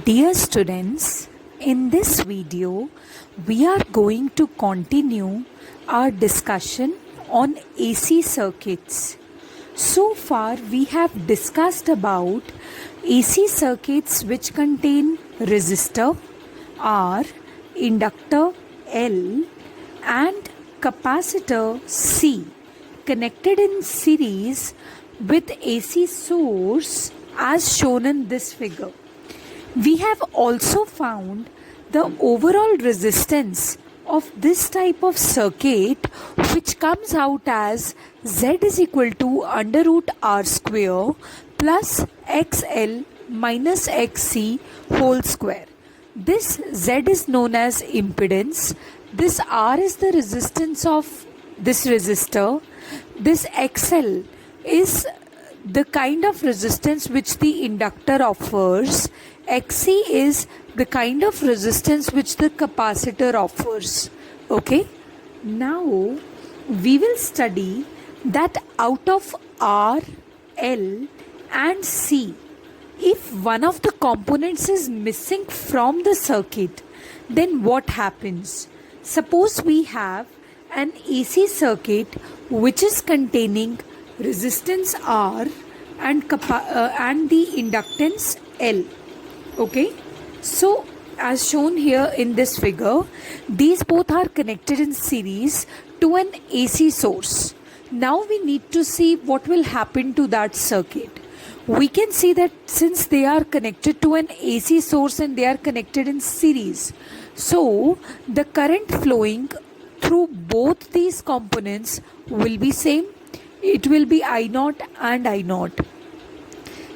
Dear students, in this video, we are going to continue our discussion on AC circuits. So far, we have discussed about AC circuits which contain resistor R, inductor L, and capacitor C connected in series with AC source as shown in this figure. We have also found the overall resistance of this type of circuit, which comes out as Z is equal to under root R square plus XL minus XC whole square. This Z is known as impedance. This R is the resistance of this resistor. This XL is the kind of resistance which the inductor offers. Xc is the kind of resistance which the capacitor offers. Okay. Now we will study that out of R, L and C, if one of the components is missing from the circuit, then what happens? Suppose we have an AC circuit which is containing resistance R and the inductance L. Okay, so as shown here in this figure, these both are connected in series to an AC source. Now we need to see what will happen to that circuit. We can see that since they are connected to an AC source and they are connected in series, so the current flowing through both these components will be same. It will be I0 and I0,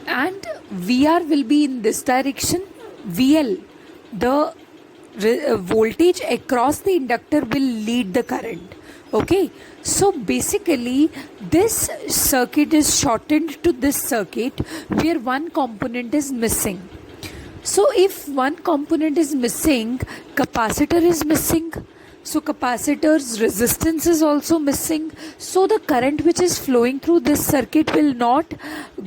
and VR will be in this direction. VL, the voltage across the inductor, will lead the current. Okay, so basically this circuit is shortened to this circuit where one component is missing. So if one component is missing, capacitor is missing. So capacitor's resistance is also missing. So the current which is flowing through this circuit will not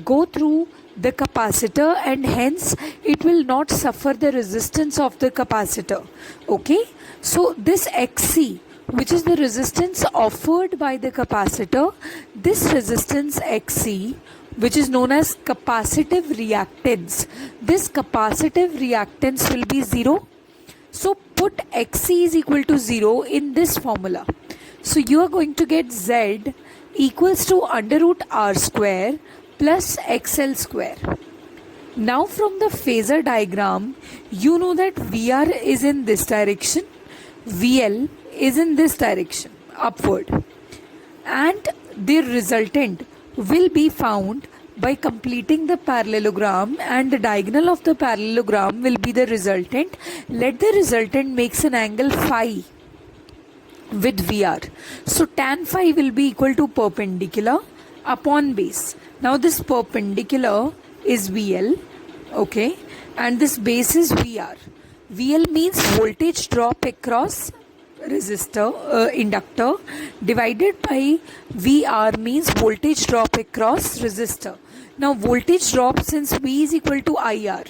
go through the capacitor, and hence it will not suffer the resistance of the capacitor. Okay. So this Xc, which is the resistance offered by the capacitor, this resistance Xc, which is known as capacitive reactance, this capacitive reactance will be 0. So put Xc is equal to 0 in this formula. So you are going to get Z equals to under root R square plus XL square. Now from the phasor diagram, you know that VR is in this direction, VL is in this direction, upward. And the resultant will be found by completing the parallelogram, and the diagonal of the parallelogram will be the resultant. Let the resultant makes an angle phi with VR. So tan phi will be equal to perpendicular upon base. Now this perpendicular is VL, okay, and this base is VR. VL means voltage drop across resistor, inductor, divided by VR means voltage drop across resistor. Now voltage drop, since V is equal to IR,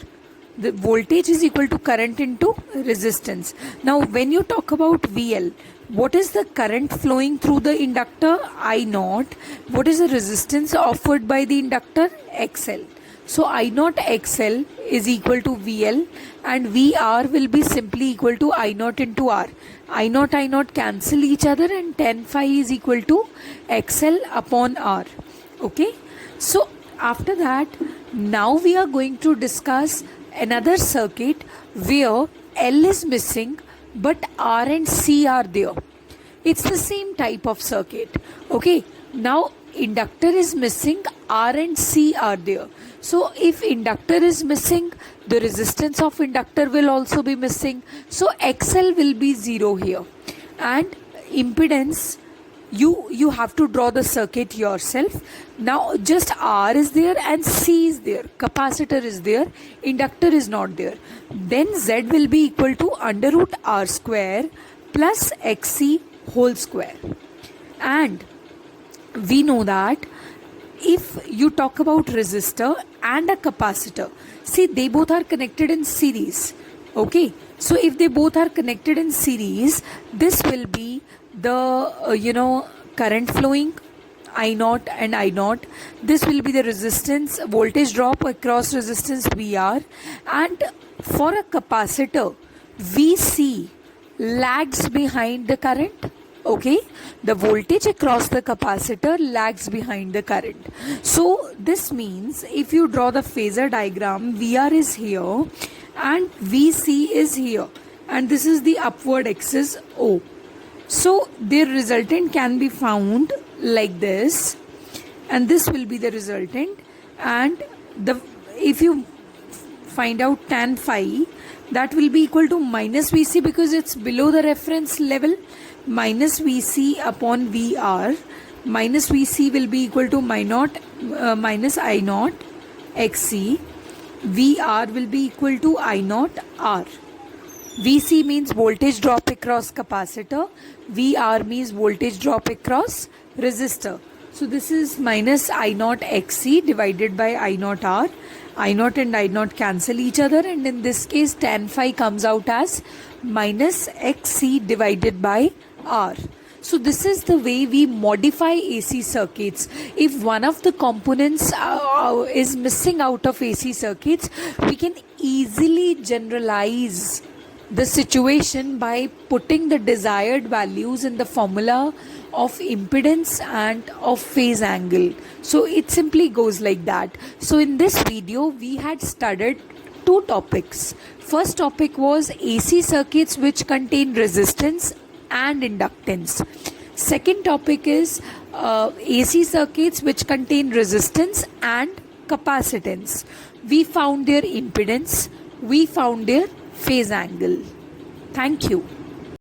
the voltage is equal to current into resistance. Now when you talk about VL, what is the current flowing through the inductor? I0. What is the resistance offered by the inductor? XL. So I0 XL is equal to VL, and VR will be simply equal to I0 into R. I0 cancel each other, and tan phi is equal to XL upon R. Okay. So after that, now we are going to discuss another circuit where L is missing but R and C are there. It's the same type of circuit. Okay. Now inductor is missing, R and C are there. So if inductor is missing, the resistance of inductor will also be missing. So XL will be 0 here. And impedance, you have to draw the circuit yourself. Now just R is there and C is there. Capacitor is there. Inductor is not there. Then Z will be equal to under root R square plus XC whole square. And we know that if you talk about resistor and a capacitor, see, they both are connected in series. Okay, so if they both are connected in series, this will be the current flowing, I naught and I naught. This will be the resistance voltage drop across resistance VR. And for a capacitor, VC lags behind the current. Okay, the voltage across the capacitor lags behind the current. So this means if you draw the phasor diagram, VR is here and VC is here, and this is the upward axis O. So their resultant can be found like this, and this will be the resultant. And if you find out tan phi, that will be equal to minus VC because it's below the reference level. Minus VC upon VR. Minus VC will be equal to minus I naught XC. VR will be equal to I naught R. VC means voltage drop across capacitor. VR means voltage drop across resistor. So this is minus I naught XC divided by I naught R. I naught and I naught cancel each other, and in this case tan phi comes out as minus XC divided by R. So this is the way we modify AC circuits. If one of the components is missing out of AC circuits, we can easily generalize the situation by putting the desired values in the formula of impedance and of phase angle. So it simply goes like that. So in this video we had studied two topics. First topic was AC circuits which contain resistance and inductance. Second topic is AC circuits which contain resistance and capacitance. We found their impedance, we found their phase angle. Thank you.